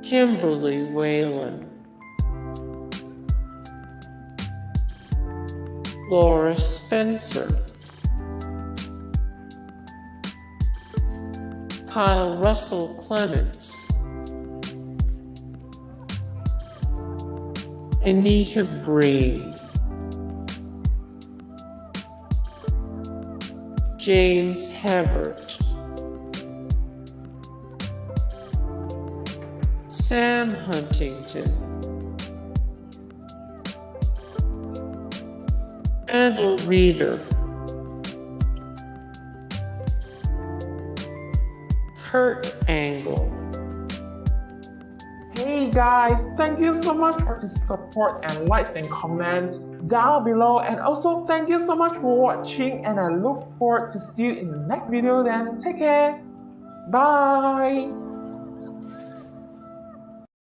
Kimberly Whalen, Laura Spencer, Kyle Russell Clements, Anita Briem, James Hbert, Sam Huntington, Randal Reeder, Kurt Angle. Hey guys, thank you so much for the support and likes and comments down below, and also thank you so much for watching, and I look forward to see you in the next video. Then take care, bye.